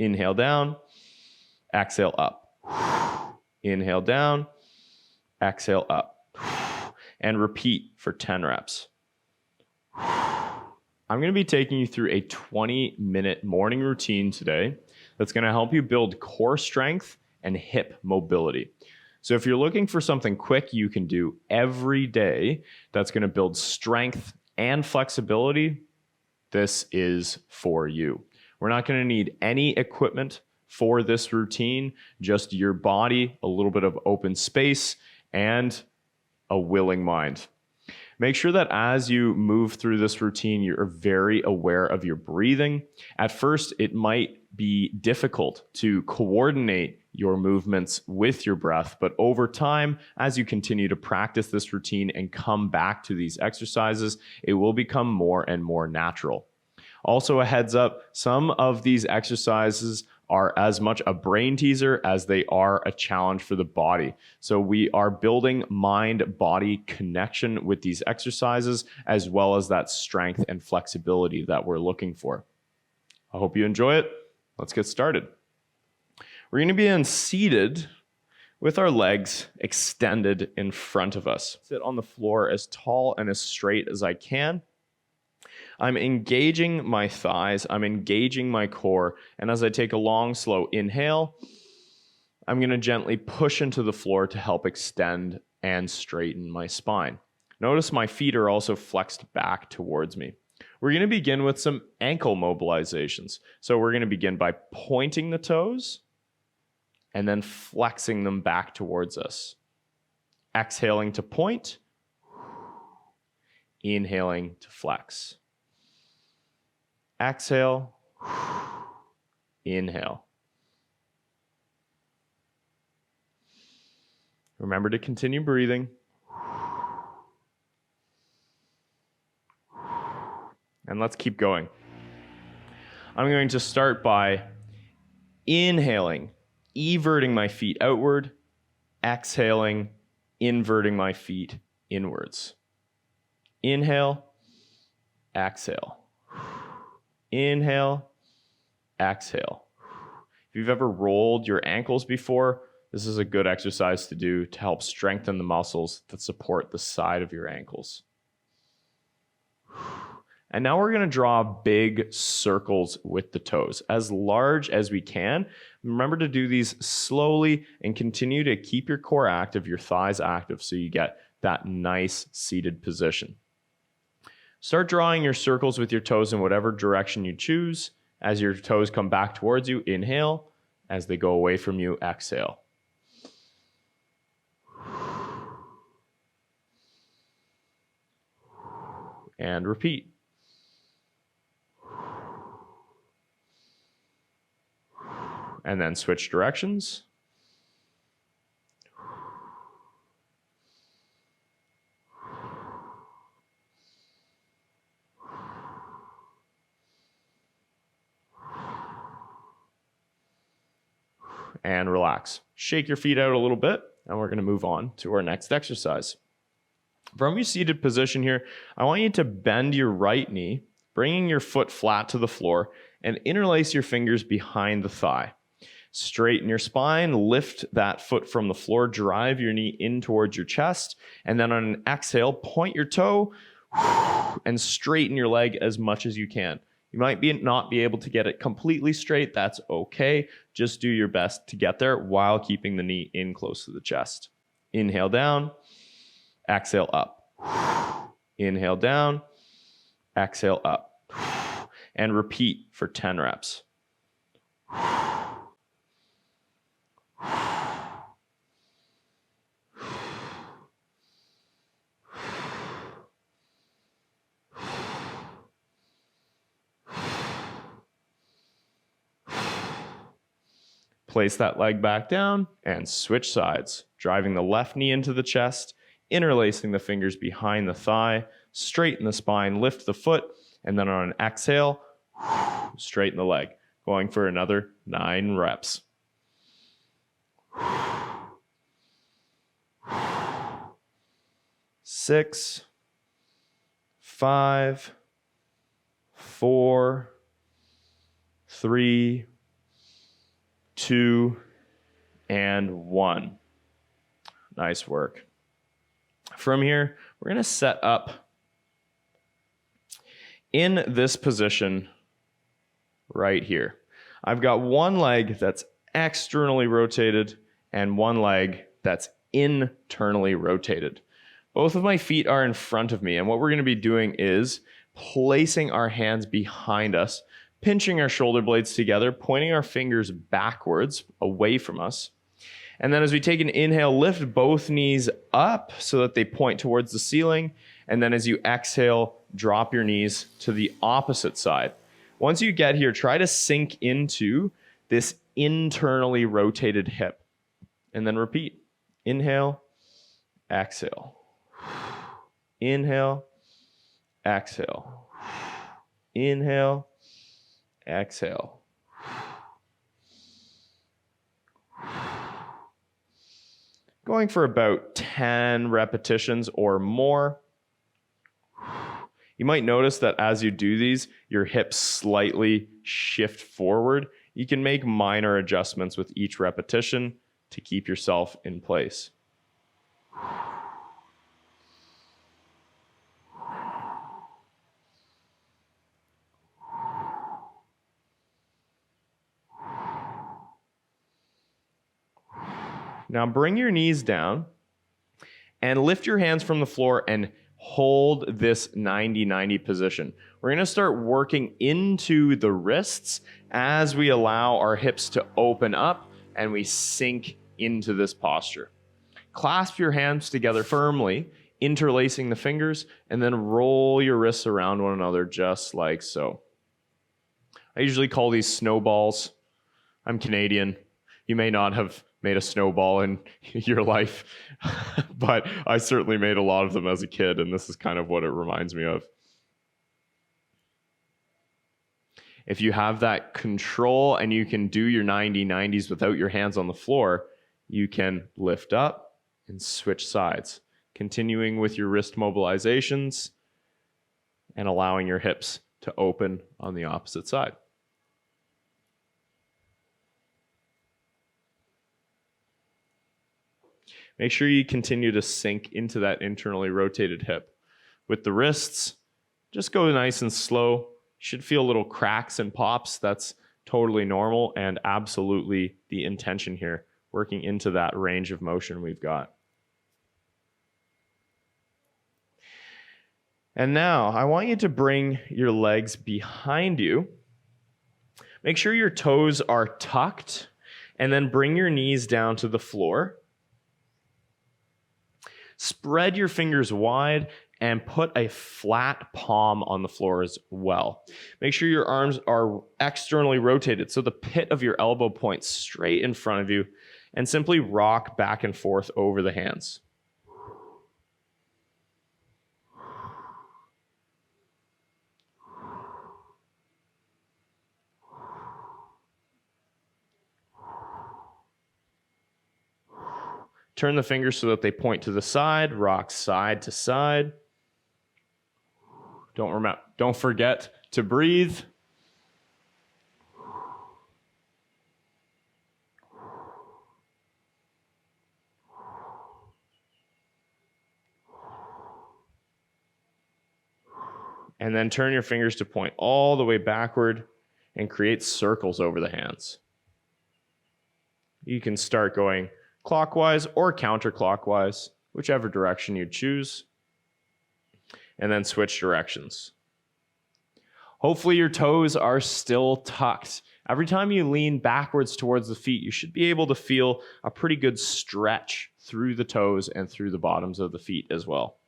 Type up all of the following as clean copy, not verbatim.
Inhale down, exhale up. Inhale down, exhale up. And repeat for 10 reps. I'm going to be taking you through a 20-minute morning routine today that's going to help you build core strength and hip mobility. So if you're looking for something quick you can do every day that's going to build strength and flexibility, this is for you. We're not going to need any equipment for this routine, just your body, a little bit of open space, and a willing mind. Make sure that as you move through this routine, you're very aware of your breathing. At first, it might be difficult to coordinate your movements with your breath, but over time, as you continue to practice this routine and come back to these exercises, it will become more and more natural. Also, a heads up, some of these exercises are as much a brain teaser as they are a challenge for the body. So we are building mind-body connection with these exercises, as well as that strength and flexibility that we're looking for. I hope you enjoy it. Let's get started. We're going to be seated with our legs extended in front of us. Sit on the floor as tall and as straight as I can. I'm engaging my thighs, I'm engaging my core, and as I take a long, slow inhale, I'm going to gently push into the floor to help extend and straighten my spine. Notice my feet are also flexed back towards me. We're going to begin with some ankle mobilizations. So we're going to begin by pointing the toes and then flexing them back towards us. Exhaling to point, inhaling to flex. Exhale, inhale. Remember to continue breathing. And let's keep going. I'm going to start by inhaling, everting my feet outward, exhaling, inverting my feet inwards. Inhale, exhale. Inhale, exhale. If you've ever rolled your ankles before, this is a good exercise to do to help strengthen the muscles that support the side of your ankles. And now we're going to draw big circles with the toes, as large as we can. Remember to do these slowly and continue to keep your core active, your thighs active, so you get that nice seated position. Start drawing your circles with your toes in whatever direction you choose. As your toes come back towards you, inhale. As they go away from you, exhale. And repeat. And then switch directions. And relax. Shake your feet out a little bit, and we're going to move on to our next exercise. From your seated position here, I want you to bend your right knee, bringing your foot flat to the floor, and interlace your fingers behind the thigh. Straighten your spine, lift that foot from the floor, drive your knee in towards your chest, and then on an exhale, point your toe and straighten your leg as much as you can. You might not be able to get it completely straight. That's okay. Just do your best to get there while keeping the knee in close to the chest. Inhale down, exhale up. Inhale down, exhale up. And repeat for 10 reps. Place that leg back down and switch sides, driving the left knee into the chest, interlacing the fingers behind the thigh, straighten the spine, lift the foot, and then on an exhale, straighten the leg, going for another 9 reps. Six, 5, 4, 3, 2, and 1. Nice work. From here, we're going to set up in this position right here. I've got one leg that's externally rotated and one leg that's internally rotated. Both of my feet are in front of me, and what we're going to be doing is placing our hands behind us, pinching our shoulder blades together, pointing our fingers backwards away from us. And then as we take an inhale, lift both knees up so that they point towards the ceiling. And then as you exhale, drop your knees to the opposite side. Once you get here, try to sink into this internally rotated hip. And then repeat. Inhale, exhale. Inhale, exhale. Inhale, exhale. Going for about 10 repetitions or more. You might notice that as you do these, your hips slightly shift forward. You can make minor adjustments with each repetition to keep yourself in place. Now bring your knees down and lift your hands from the floor and hold this 90-90 position. We're going to start working into the wrists as we allow our hips to open up and we sink into this posture. Clasp your hands together firmly, interlacing the fingers, and then roll your wrists around one another just like so. I usually call these snowballs. I'm Canadian. You may not have made a snowball in your life, but I certainly made a lot of them as a kid, and this is kind of what it reminds me of. If you have that control and you can do your 90-90s without your hands on the floor, you can lift up and switch sides, continuing with your wrist mobilizations and allowing your hips to open on the opposite side. Make sure you continue to sink into that internally rotated hip. With the wrists, just go nice and slow. You should feel little cracks and pops. That's totally normal and absolutely the intention here, working into that range of motion we've got. And now I want you to bring your legs behind you. Make sure your toes are tucked, and then bring your knees down to the floor. Spread your fingers wide and put a flat palm on the floor as well. Make sure your arms are externally rotated so the pit of your elbow points straight in front of you, and simply rock back and forth over the hands. Turn the fingers so that they point to the side, rock side to side. Don't forget to breathe. And then turn your fingers to point all the way backward and create circles over the hands. You can start going clockwise or counterclockwise, whichever direction you choose, and then switch directions. Hopefully your toes are still tucked. Every time you lean backwards towards the feet, you should be able to feel a pretty good stretch through the toes and through the bottoms of the feet as well.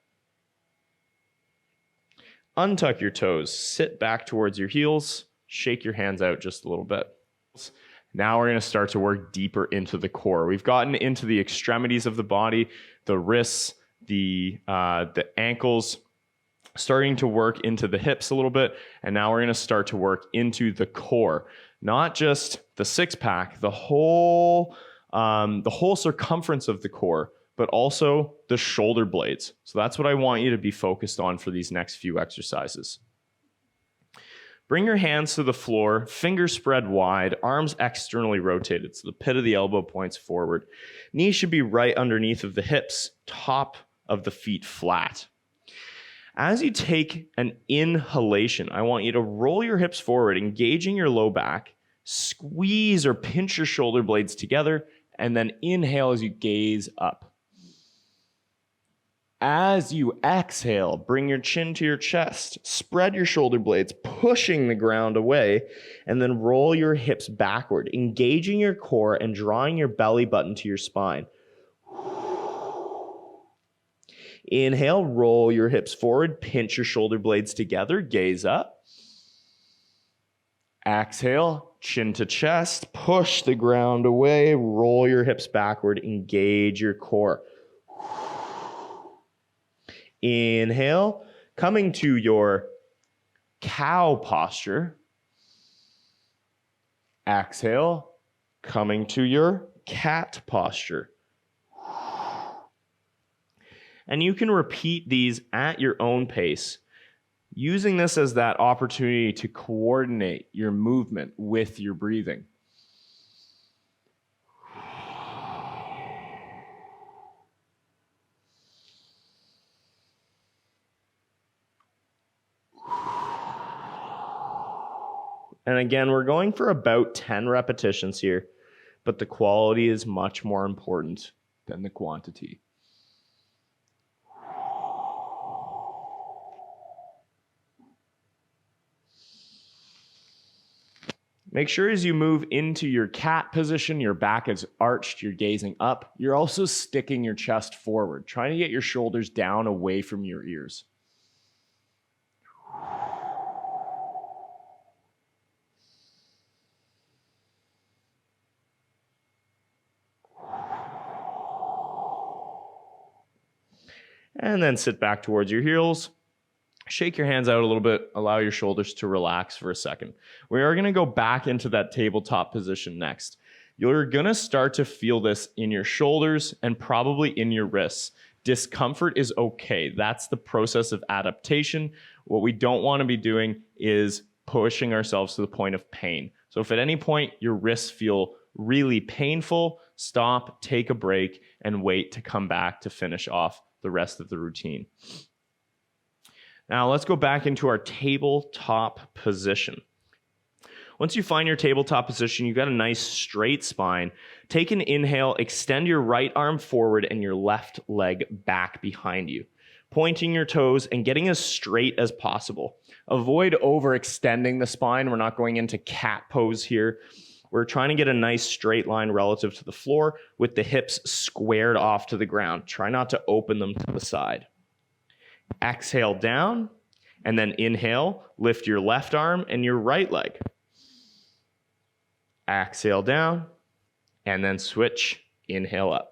Untuck your toes, sit back towards your heels, shake your hands out just a little bit. Now we're going to start to work deeper into the core. We've gotten into the extremities of the body, the wrists, the ankles, starting to work into the hips a little bit. And now we're going to start to work into the core, not just the six pack, the whole circumference of the core, but also the shoulder blades. So that's what I want you to be focused on for these next few exercises. Bring your hands to the floor, fingers spread wide, arms externally rotated, so the pit of the elbow points forward. Knees should be right underneath of the hips, top of the feet flat. As you take an inhalation, I want you to roll your hips forward, engaging your low back, squeeze or pinch your shoulder blades together, and then inhale as you gaze up. As you exhale, bring your chin to your chest, spread your shoulder blades, pushing the ground away, and then roll your hips backward, engaging your core and drawing your belly button to your spine. Inhale, roll your hips forward, pinch your shoulder blades together, gaze up. Exhale, chin to chest, push the ground away, roll your hips backward, engage your core. Inhale, coming to your cow posture. Exhale, coming to your cat posture. And you can repeat these at your own pace, using this as that opportunity to coordinate your movement with your breathing. And again, we're going for about 10 repetitions here, but the quality is much more important than the quantity. Make sure as you move into your cat position, your back is arched, you're gazing up. You're also sticking your chest forward, trying to get your shoulders down away from your ears. And then sit back towards your heels. Shake your hands out a little bit. Allow your shoulders to relax for a second. We are going to go back into that tabletop position next. You're going to start to feel this in your shoulders and probably in your wrists. Discomfort is okay. That's the process of adaptation. What we don't want to be doing is pushing ourselves to the point of pain. So if at any point your wrists feel really painful, stop, take a break, and wait to come back to finish off the rest of the routine. Now let's go back into our tabletop position. Once you find your tabletop position, you've got a nice straight spine. Take an inhale, extend your right arm forward and your left leg back behind you, pointing your toes and getting as straight as possible. Avoid overextending the spine. We're not going into cat pose here. We're trying to get a nice straight line relative to the floor with the hips squared off to the ground. Try not to open them to the side. Exhale down, and then inhale, lift your left arm and your right leg. Exhale down, and then switch, inhale up.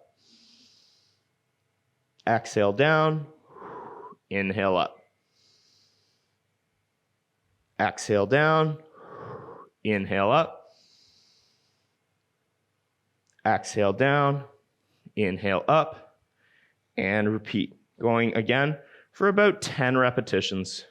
Exhale down, inhale up. Exhale down, inhale up. Exhale down, inhale up, and repeat. Going again for about 10 repetitions.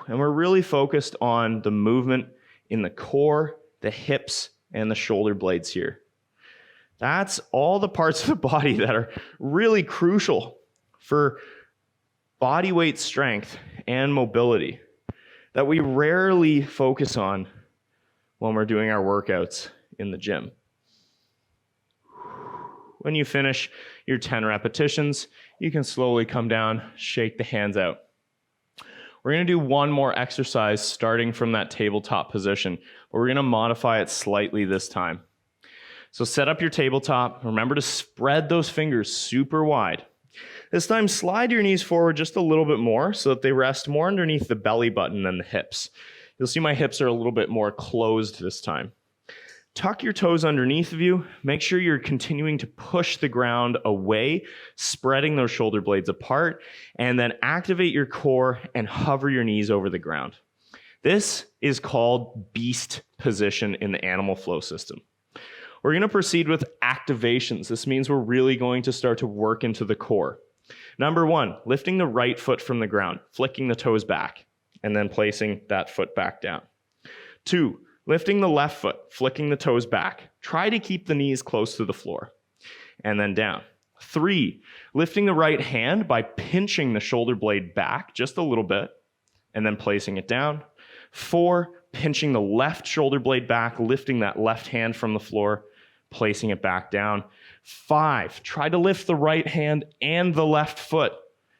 And we're really focused on the movement in the core, the hips, and the shoulder blades here. That's all the parts of the body that are really crucial for body weight strength and mobility that we rarely focus on when we're doing our workouts in the gym. When you finish your 10 repetitions, you can slowly come down, shake the hands out. We're going to do one more exercise starting from that tabletop position, but we're going to modify it slightly this time. So set up your tabletop. Remember to spread those fingers super wide. This time, slide your knees forward just a little bit more so that they rest more underneath the belly button than the hips. You'll see my hips are a little bit more closed this time. Tuck your toes underneath of you. Make sure you're continuing to push the ground away, spreading those shoulder blades apart, and then activate your core and hover your knees over the ground. This is called beast position in the animal flow system. We're going to proceed with activations. This means we're really going to start to work into the core. Number 1, lifting the right foot from the ground, flicking the toes back, and then placing that foot back down. 2, lifting the left foot, flicking the toes back. Try to keep the knees close to the floor, and then down. 3, lifting the right hand by pinching the shoulder blade back just a little bit, and then placing it down. 4, pinching the left shoulder blade back, lifting that left hand from the floor, placing it back down. 5, try to lift the right hand and the left foot.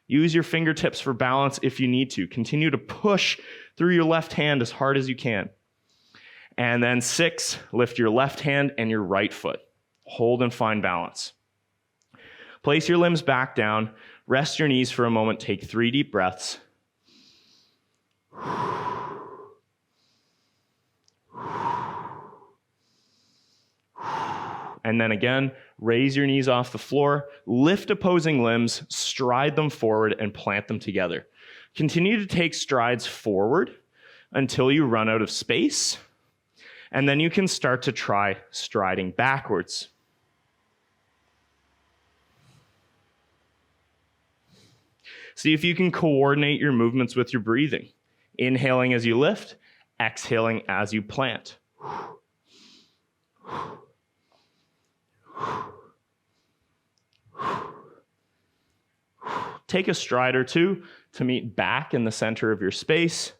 Use your fingertips for balance if you need to. Continue to push through your left hand as hard as you can. And then 6, lift your left hand and your right foot. Hold and find balance. Place your limbs back down. Rest your knees for a moment. Take 3 deep breaths. And then again, raise your knees off the floor, lift opposing limbs, stride them forward, and plant them together. Continue to take strides forward until you run out of space, and then you can start to try striding backwards. See if you can coordinate your movements with your breathing. Inhaling as you lift, exhaling as you plant. Take a stride or two to meet back in the center of your space.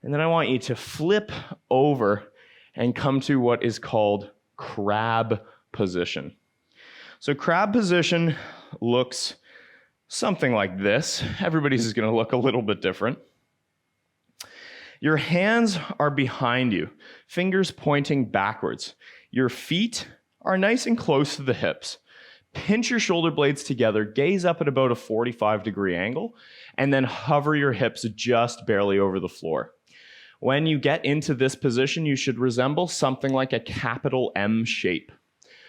And then I want you to flip over and come to what is called crab position. So crab position looks something like this. Everybody's is going to look a little bit different. Your hands are behind you, fingers pointing backwards. Your feet are nice and close to the hips. Pinch your shoulder blades together, gaze up at about a 45-degree angle, and then hover your hips just barely over the floor. When you get into this position, you should resemble something like a capital M shape.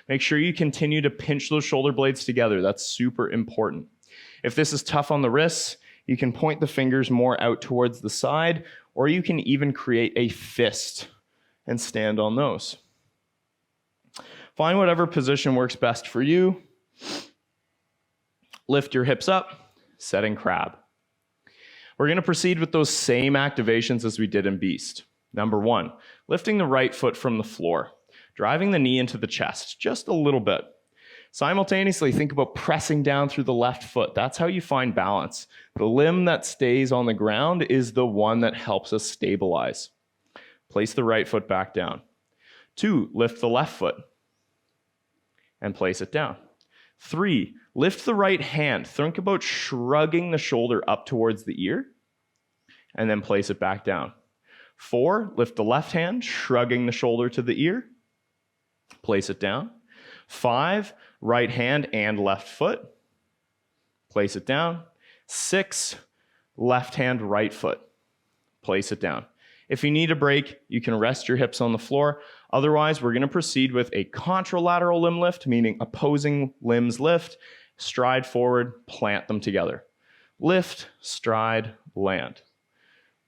Make sure you continue to pinch those shoulder blades together. That's super important. If this is tough on the wrists, you can point the fingers more out towards the side, or you can even create a fist and stand on those. Find whatever position works best for you. Lift your hips up, setting crab. We're going to proceed with those same activations as we did in beast. Number 1, lifting the right foot from the floor, driving the knee into the chest just a little bit. Simultaneously, think about pressing down through the left foot. That's how you find balance. The limb that stays on the ground is the one that helps us stabilize. Place the right foot back down. 2, lift the left foot and place it down. 3, lift the right hand. Think about shrugging the shoulder up towards the ear and then place it back down. 4, lift the left hand, shrugging the shoulder to the ear, place it down. 5, right hand and left foot, place it down. 6, left hand, right foot, place it down. If you need a break, you can rest your hips on the floor. Otherwise, we're going to proceed with a contralateral limb lift, meaning opposing limbs lift, stride forward, plant them together. Lift, stride, land.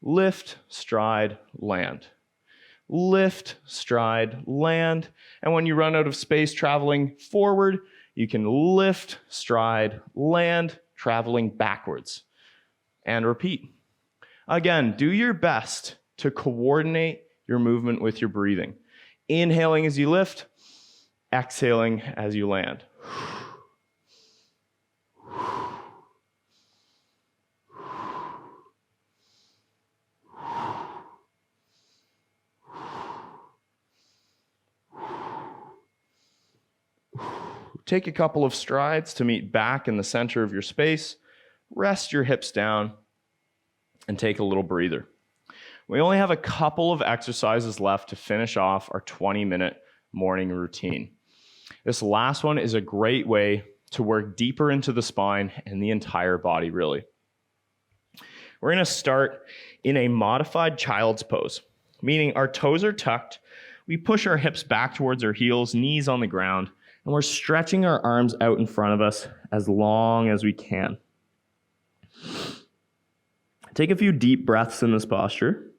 Lift, stride, land. Lift, stride, land. And when you run out of space traveling forward, you can lift, stride, land, traveling backwards. And repeat. Again, do your best to coordinate your movement with your breathing. Inhaling as you lift, exhaling as you land. Take a couple of strides to meet back in the center of your space. Rest your hips down and take a little breather. We only have a couple of exercises left to finish off our 20-minute morning routine. This last one is a great way to work deeper into the spine and the entire body, really. We're going to start in a modified child's pose, meaning our toes are tucked. we push our hips back towards our heels, knees on the ground, and we're stretching our arms out in front of us as long as we can. Take a few deep breaths in this posture.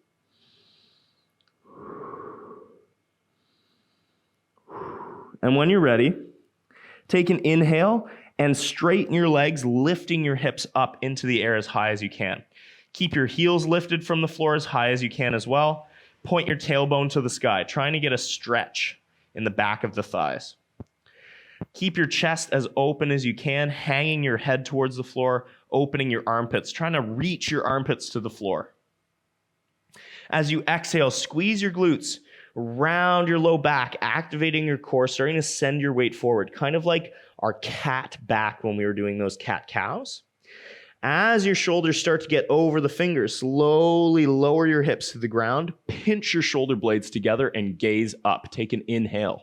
And when you're ready, take an inhale and straighten your legs, lifting your hips up into the air as high as you can. Keep your heels lifted from the floor as high as you can as well. Point your tailbone to the sky, trying to get a stretch in the back of the thighs. Keep your chest as open as you can, hanging your head towards the floor, opening your armpits, trying to reach your armpits to the floor. As you exhale, squeeze your glutes, round your low back, activating your core, starting to send your weight forward, kind of like our cat back when we were doing those cat-cows. As your shoulders start to get over the fingers, slowly lower your hips to the ground, pinch your shoulder blades together, and gaze up. Take an inhale.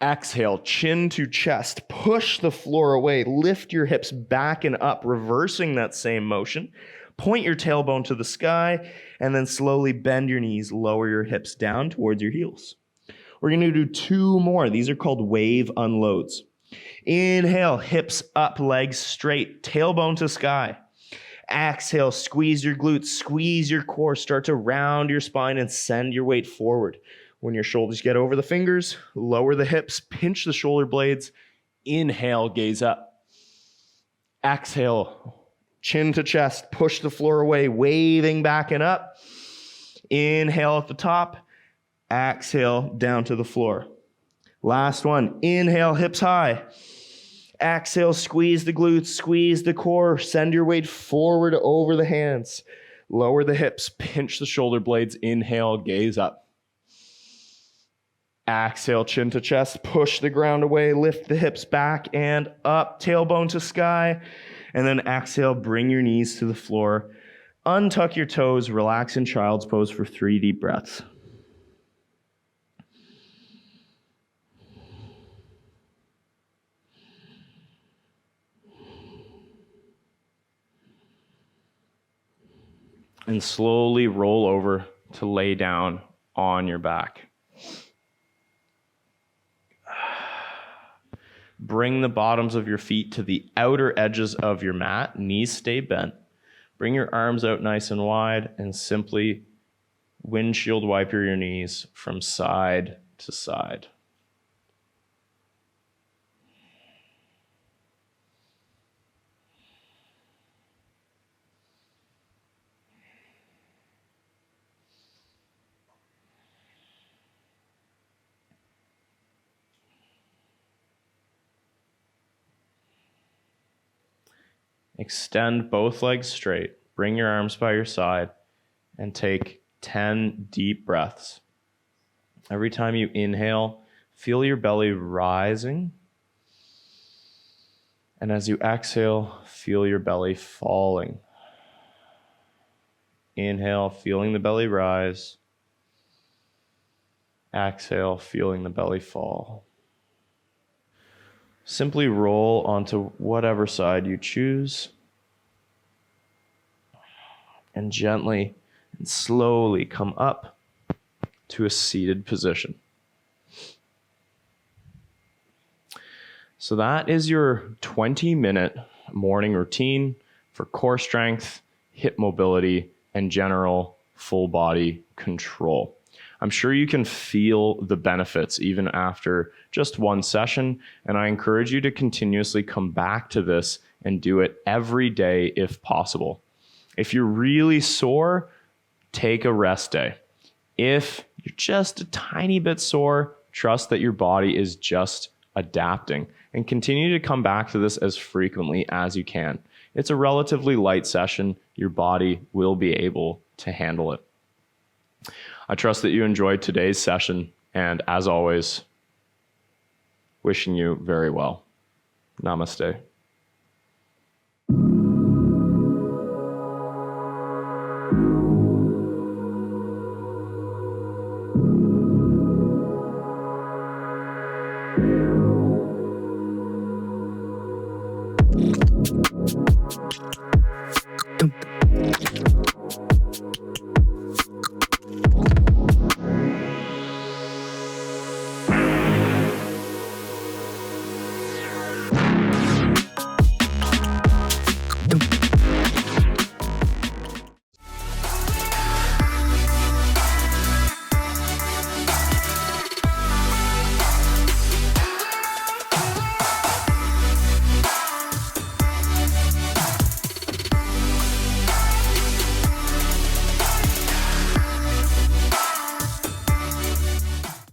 Exhale, chin to chest, push the floor away, lift your hips back and up, reversing that same motion. Point your tailbone to the sky, and then slowly bend your knees, lower your hips down towards your heels. We're going to do 2 more. These are called wave unloads. Inhale, hips up, legs straight, tailbone to sky. Exhale, squeeze your glutes, squeeze your core, start to round your spine and send your weight forward. When your shoulders get over the fingers, lower the hips, pinch the shoulder blades. Inhale, gaze up. Exhale, chin to chest, push the floor away, waving back and up. Inhale at the top, exhale down to the floor. Last one, inhale, hips high. Exhale, squeeze the glutes, squeeze the core, send your weight forward over the hands. Lower the hips, pinch the shoulder blades, inhale, gaze up. Exhale, chin to chest, push the ground away, lift the hips back and up, tailbone to sky. And then exhale, bring your knees to the floor. Untuck your toes, relax in child's pose for 3 deep breaths. And slowly roll over to lay down on your back. Bring the bottoms of your feet to the outer edges of your mat. Knees stay bent. Bring your arms out nice and wide and simply windshield wiper your knees from side to side. Extend both legs straight. Bring your arms by your side and take 10 deep breaths. Every time you inhale, feel your belly rising. And as you exhale, feel your belly falling. Inhale, feeling the belly rise. Exhale, feeling the belly fall. Simply roll onto whatever side you choose and gently and slowly come up to a seated position. So that is your 20-minute morning routine for core strength, hip mobility, and general full body control. I'm sure you can feel the benefits even after just one session, and I encourage you to continuously come back to this and do it every day if possible. If you're really sore, take a rest day. If you're just a tiny bit sore, trust that your body is just adapting, and continue to come back to this as frequently as you can. It's a relatively light session. Your body will be able to handle it. I trust that you enjoyed today's session, and as always, wishing you very well. Namaste.